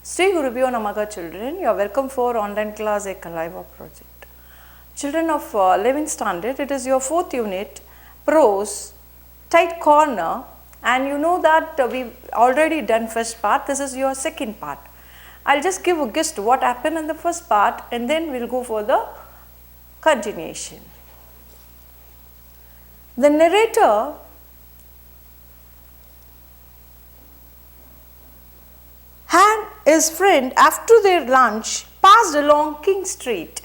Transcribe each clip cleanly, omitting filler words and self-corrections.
Sri Gurubhyo Namaha children, you are welcome for online class Ekaliva project. Children of 11th standard, it is your 4th unit, Prose, tight corner, and you know that we already done first part, this is your second part. I will just give a gist what happened in the first part and then we will go for the continuation. The narrator and his friend after their lunch passed along King Street.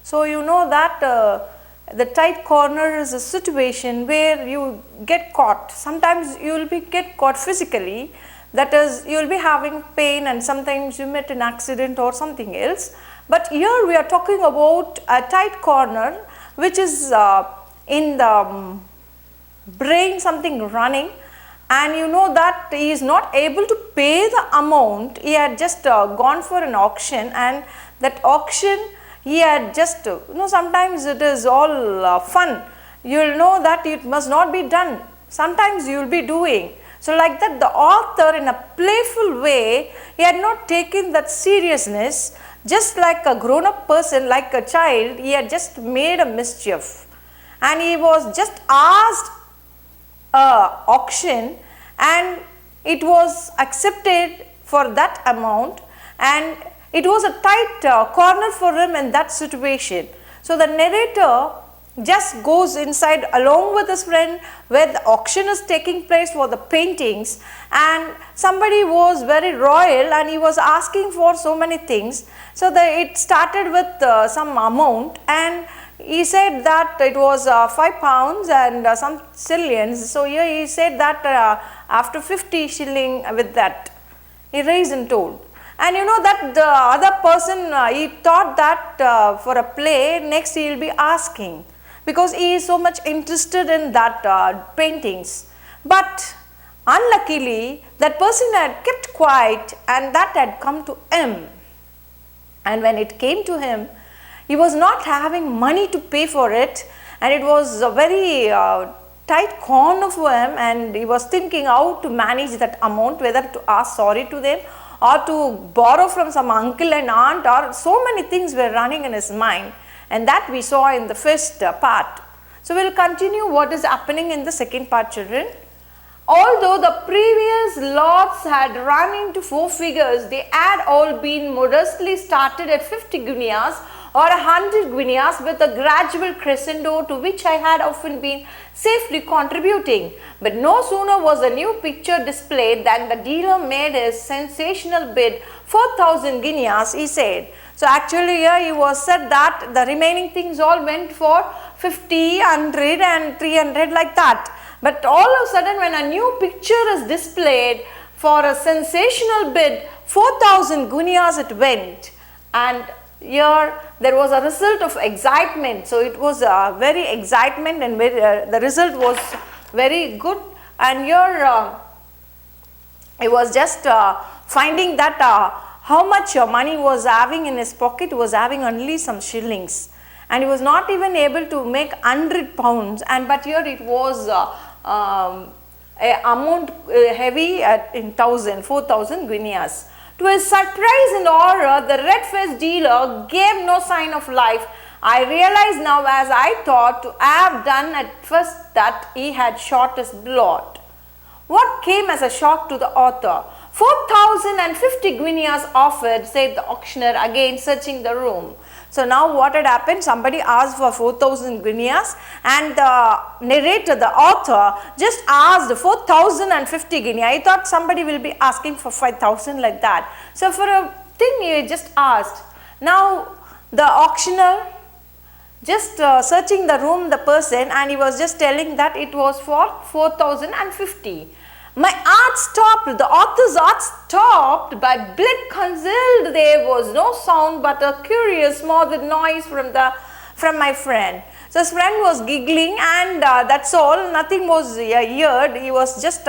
So you know that the tight corner is a situation where you get caught. Sometimes you will get caught physically, that is you will be having pain and sometimes you met an accident or something else. But here we are talking about a tight corner which is in the brain, something running. And you know that he is not able to pay the amount. He had just gone for an auction, and that auction he had just, sometimes it is all fun. You will know that it must not be done. Sometimes you will be doing. So like that the author in a playful way, he had not taken that seriousness. Just like a grown up person, like a child, he had just made a mischief. And he was just asked auction and it was accepted for that amount, and it was a tight corner for him in that situation. So the narrator just goes inside along with his friend where the auction is taking place for the paintings, and somebody was very royal and he was asking for so many things. So it started with some amount, and he said that it was 5 pounds and some shillings. So here he said that after 50 shilling with that, he raised and told. And you know that the other person, he thought that for a play, next he will be asking, because he is so much interested in that paintings. But unluckily, that person had kept quiet and that had come to him. And when it came to him, he was not having money to pay for it, and it was a very tight corner for him, and he was thinking how to manage that amount, whether to ask sorry to them or to borrow from some uncle and aunt, or so many things were running in his mind, and that we saw in the first part. So we will continue what is happening in the second part, children. Although the previous lots had run into 4 figures, they had all been modestly started at 50 guineas or 100 guineas, with a gradual crescendo to which I had often been safely contributing. But no sooner was a new picture displayed than the dealer made his sensational bid 4,000 guineas, he said. So actually here he was said that the remaining things all went for 50, 100 and 300 like that. But all of a sudden when a new picture is displayed for a sensational bid, 4,000 guineas it went. And here there was a result of excitement. So it was very excitement, and the result was very good. And here he was just finding that how much money was having in his pocket. He was having only some shillings, and he was not even able to make 100 pounds. And but here it was amount heavy in 4,000 guineas. To his surprise and horror, the red-faced dealer gave no sign of life. I realized now, as I thought to have done at first, that he had shot his blood. What came as a shock to the author? 4,050 guineas offered, said the auctioneer, again searching the room. So now what had happened? Somebody asked for 4,000 guineas, and the narrator, the author, just asked 4,050 guineas. I thought somebody will be asking for 5,000 like that. So for a thing he just asked. Now the auctioneer just searching the room, the person, and he was just telling that it was for 4,050. My heart stopped, the author's heart stopped, but blood concealed. There was no sound but a curious smothered noise from my friend. So his friend was giggling, and that's all, nothing was heard. He was just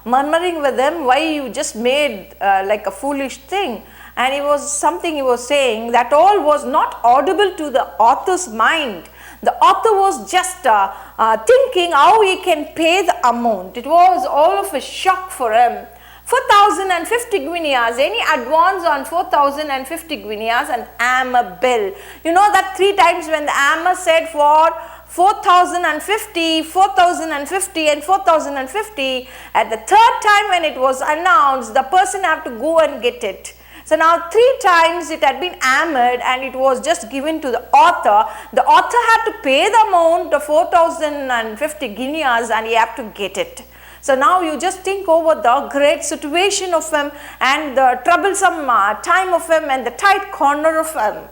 murmuring with them, why you just made like a foolish thing. And it was something he was saying, that all was not audible to the author's mind. The author was just thinking how he can pay the amount. It was all of a shock for him. 4,050 guineas, any advance on 4,050 guineas, and Ammer bill. You know that 3 times when the Ammer said for 4,050, 4,050 and 4,050, at the 3rd time when it was announced, the person have to go and get it. So now 3 times it had been hammered and it was just given to the author. The author had to pay the amount of 4,050 guineas and he had to get it. So now you just think over the great situation of him and the troublesome time of him and the tight corner of him.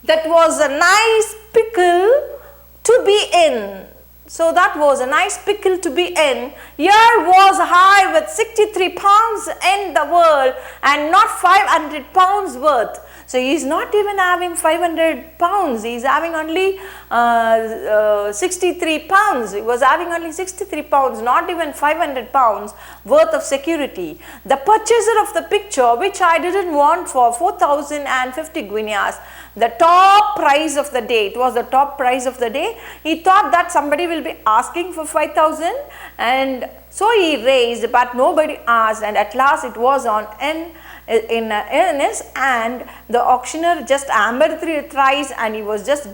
That was a nice pickle to be in. So that was a nice pickle to be in. Here was I with 63 pounds in the world and not 500 pounds worth. So he is not even having 500 pounds, he is having only 63 pounds. He was having only 63 pounds, not even 500 pounds worth of security. The purchaser of the picture, which I didn't want for 4,050 guineas, the top price of the day, it was the top price of the day. He thought that somebody will be asking for 5,000 and so he raised, but nobody asked, and at last it was on in his hand. The auctioneer just hammered 3 thrice and he was just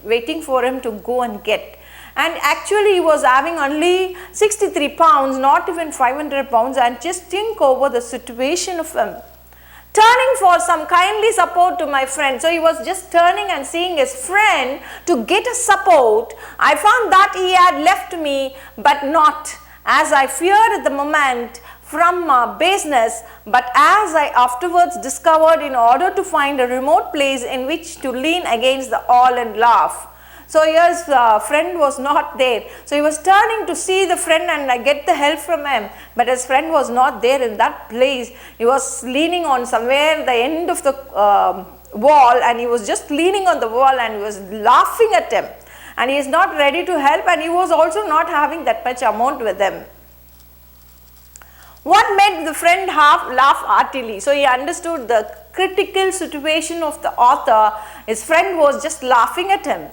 waiting for him to go and get. And actually he was having only 63 pounds, not even 500 pounds, and just think over the situation of him. Turning for some kindly support to my friend. So he was just turning and seeing his friend to get a support. I found that he had left me, but not as I feared at the moment from baseness, but as I afterwards discovered, in order to find a remote place in which to lean against the wall and laugh. So his friend was not there. So he was turning to see the friend and get the help from him. But his friend was not there in that place. He was leaning on somewhere the end of the wall, and he was just leaning on the wall and he was laughing at him. And he is not ready to help, and he was also not having that much amount with him. What made the friend laugh heartily? So he understood the critical situation of the author. His friend was just laughing at him.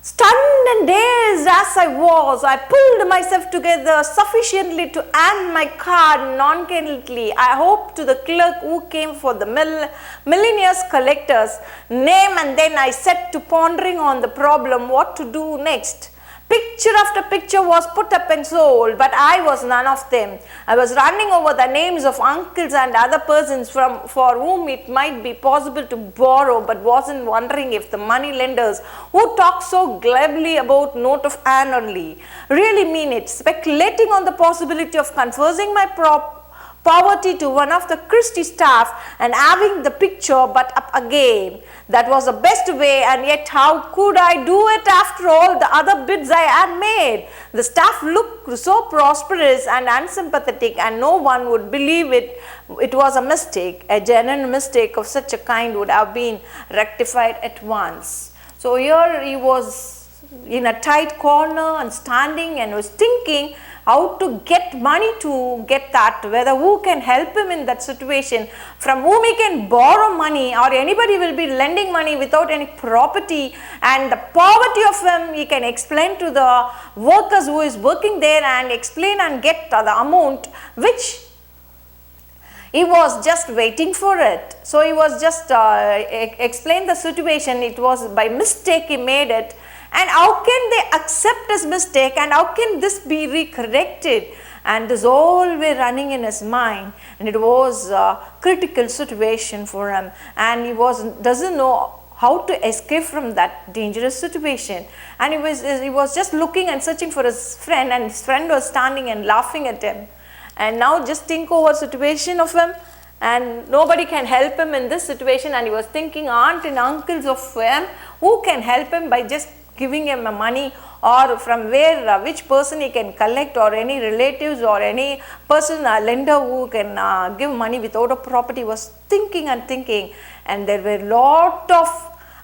Stunned and dazed as I was, I pulled myself together sufficiently to hand my card nonchalantly, I hope, to the clerk who came for the millennials collector's name, and then I set to pondering on the problem what to do next. Picture after picture was put up and sold, but I was none of them. I was running over the names of uncles and other persons for whom it might be possible to borrow, but wasn't wondering if the money lenders who talk so glibly about note of hand only really mean it, speculating on the possibility of conversing my poverty to one of the Christie staff and having the picture but up again. That was the best way, and yet how could I do it after all the other bids I had made? The staff looked so prosperous and unsympathetic, and no one would believe it was a mistake. A genuine mistake of such a kind would have been rectified at once. So here he was in a tight corner and standing and was thinking how to get money to get that, whether who can help him in that situation, from whom he can borrow money, or anybody will be lending money without any property, and the poverty of him he can explain to the workers who is working there and explain and get the amount which he was just waiting for it. So he was just explain the situation. It was by mistake he made it. And how can they accept his mistake, and how can this be recorrected? And this all were running in his mind, and it was a critical situation for him, and he doesn't know how to escape from that dangerous situation. And he was just looking and searching for his friend, and his friend was standing and laughing at him. And now just think over situation of him, and nobody can help him in this situation, and he was thinking aunt and uncles of him who can help him by just giving him money, or from where which person he can collect, or any relatives or any person, a lender who can give money without a property. Was thinking and thinking, and there were lot of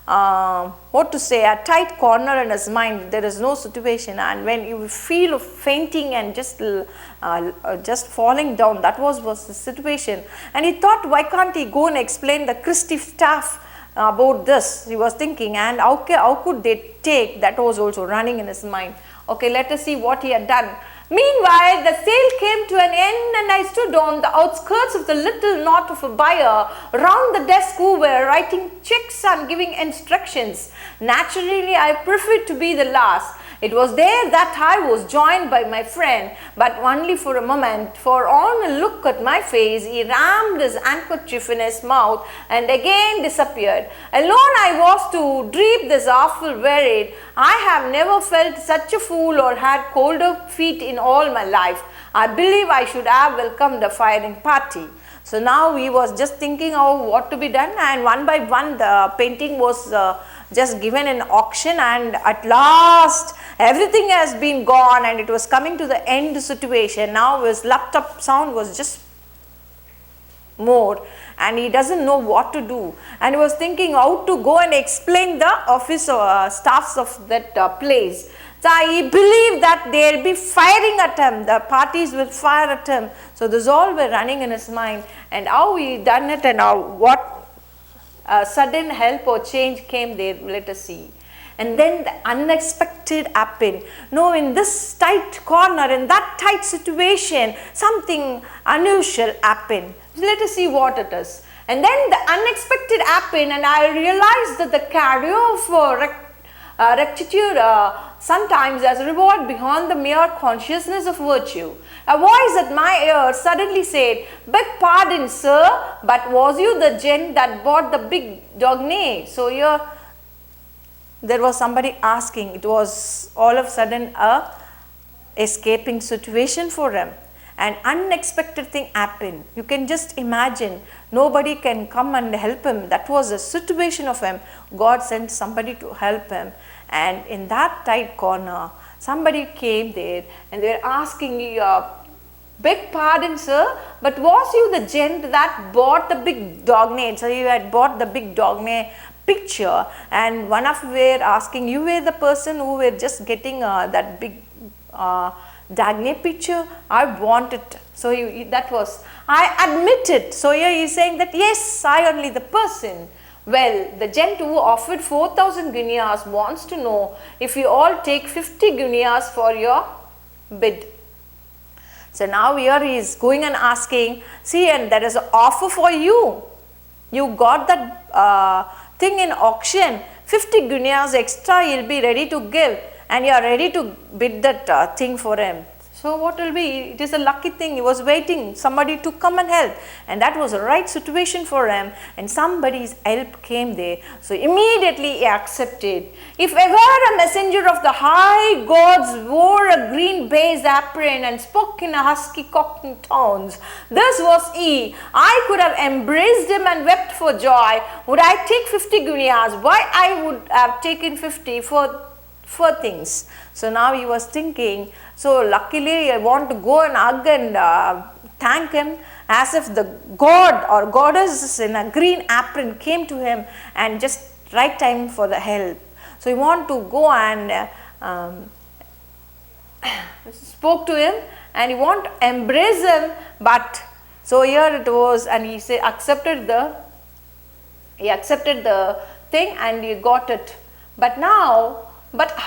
a tight corner in his mind. There is no situation, and when you feel fainting and just falling down, that was the situation. And he thought, why can't he go and explain the Christie staff about this? He was thinking, and how could they take, that was also running in his mind, Okay, let us see what he had done. Meanwhile, the sale came to an end and I stood on the outskirts of the little knot of a buyer round the desk who were writing checks and giving instructions. Naturally, I preferred to be the last. It was there that I was joined by my friend, but only for a moment, for on a look at my face, he rammed his handkerchief in his mouth and again disappeared. Alone I was to reap this awful verdict. I have never felt such a fool or had colder feet in all my life. I believe I should have welcomed the firing party. So now he was just thinking of what to be done, and one by one the painting was just given in auction, and at last everything has been gone and it was coming to the end situation. Now his laptop sound was just more and he doesn't know what to do, and he was thinking how to go and explain the office staffs of that place. So he believed that they will be firing at him, the parties will fire at him. So this all were running in his mind, and how he done it and how what sudden help or change came there, let us see. And then the unexpected happened. No, in this tight corner, in that tight situation, something unusual happened. Let us see what it is. And then the unexpected happened, and I realized that the carrier of rectitude sometimes as a reward beyond the mere consciousness of virtue. A voice at my ear suddenly said, "Beg pardon, sir, but was you the gent that bought the big dognay?" So here there was somebody asking. It was all of a sudden a escaping situation for him. An unexpected thing happened. You can just imagine, nobody can come and help him. That was a situation of him. God sent somebody to help him, and in that tight corner somebody came there and they were asking, "Beg pardon, sir, but was you the gent that bought the big dognay?" So you had bought the big dognay picture, and one of were asking, "You were the person who were just getting that big Dagne picture? I want it." So that was, I admit it. So here he is saying that yes, I only the person. Well, the gent who offered 4,000 guineas wants to know if you all take 50 guineas for your bid. So now here he is going and asking, "See, and there is an offer for you. You got that thing in auction, 50 guineas extra he'll be ready to give, and you are ready to bid that thing for him." So what will be? It is a lucky thing. He was waiting somebody to come and help, and that was the right situation for him, and somebody's help came there. So immediately he accepted. If ever a messenger of the high gods wore a green baize apron and spoke in a husky cockney tones, this was he. I could have embraced him and wept for joy. Would I take 50 guineas? Why I would have taken 50 for things. So now he was thinking, so luckily I want to go and hug and thank him, as if the god or goddess in a green apron came to him and just right time for the help. So he want to go and spoke to him and he want to embrace him, but so here it was, and he said accepted the thing and he got it. But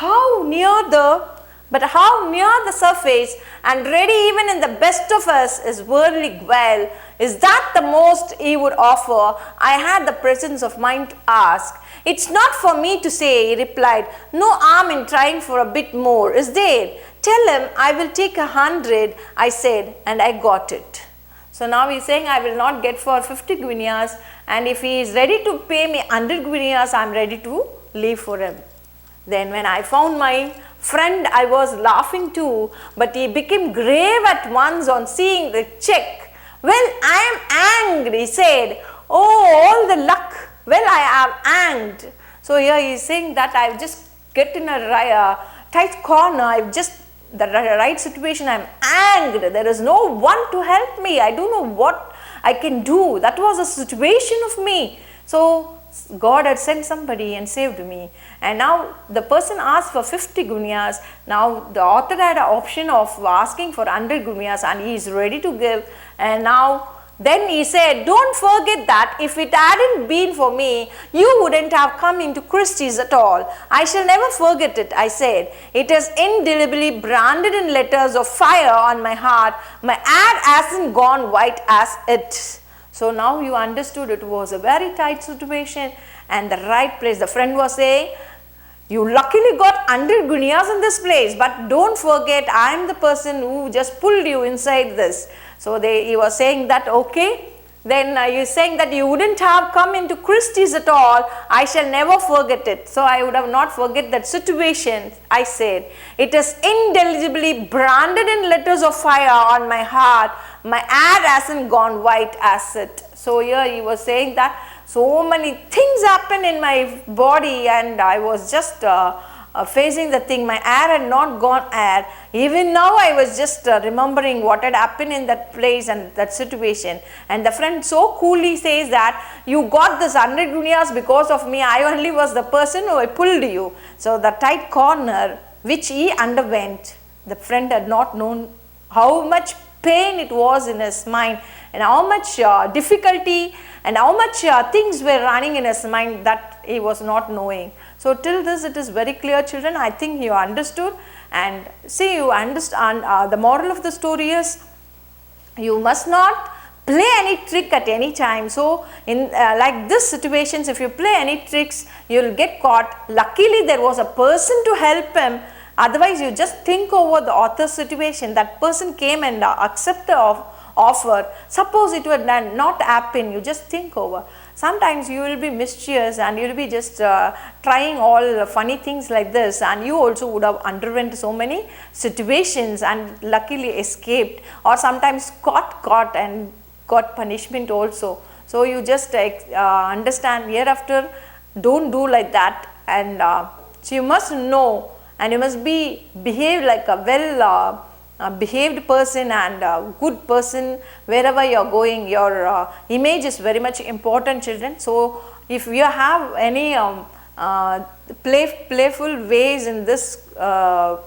how near the surface and ready even in the best of us is worldly well. Is that the most he would offer? I had the presence of mind to ask. It's not for me to say, he replied. No harm in trying for a bit more, is there? Tell him I will take 100, I said, and I got it. So now he is saying I will not get for 50 guineas, and if he is ready to pay me 100 guineas, I am ready to leave for him. Then when I found my friend, I was laughing too, but he became grave at once on seeing the check. Well, I am hanged, he said. Oh, all the luck. Well, I am hanged. So here he is saying that I just get in a tight corner, I've just the right situation, I am hanged. There is no one to help me. I don't know what I can do. That was a situation of me. So God had sent somebody and saved me, and now the person asked for 50 guineas. Now the author had an option of asking for 100 guineas and he is ready to give, and now then he said, don't forget that if it hadn't been for me, you wouldn't have come into Christie's at all. I shall never forget it, I said. It is indelibly branded in letters of fire on my heart. My ad hasn't gone white as it. So now you understood it was a very tight situation and the right place. The friend was saying, you luckily got 100 guineas in this place, but don't forget I am the person who just pulled you inside this. So he was saying that, okay, then you're saying that you wouldn't have come into Christie's at all. I shall never forget it. So I would have not forget that situation, I said. It is indelibly branded in letters of fire on my heart. My ad hasn't gone white as it. So here he was saying that so many things happen in my body and I was just facing the thing. My hair had not gone air. Even now I was just remembering what had happened in that place and that situation. And the friend so coolly says that you got this 100 guineas because of me. I only was the person who I pulled you. So the tight corner which he underwent, the friend had not known how much pain it was in his mind and how much difficulty and how much things were running in his mind that he was not knowing. So till this it is very clear, children. I think you understood, and see, you understand the moral of the story is you must not play any trick at any time. So in like this situations, if you play any tricks, you will get caught. Luckily there was a person to help him. Otherwise you just think over the author's situation. That person came and accepted the offer. Suppose it would not happen, you just think over. Sometimes you will be mischievous and you will be just trying all funny things like this, and you also would have underwent so many situations and luckily escaped, or sometimes caught and got punishment also. So you just understand hereafter, don't do like that, and so you must know and you must behave like a well behaved person and a good person wherever you are going. Your image is very much important, children. So if you have any playful ways in this till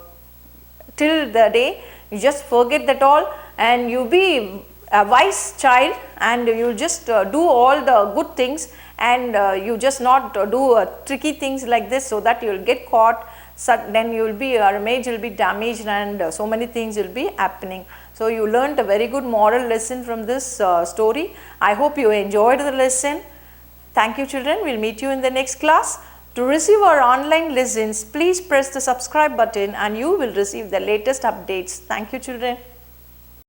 the day, you just forget that all and you be a wise child, and you just do all the good things, and you just not do tricky things like this, so that you will get caught. So then you will be, your image will be damaged, and so many things will be happening. So you learned a very good moral lesson from this story. I hope you enjoyed the lesson. Thank you, children. We will meet you in the next class. To receive our online lessons, please press the subscribe button and you will receive the latest updates. Thank you, children.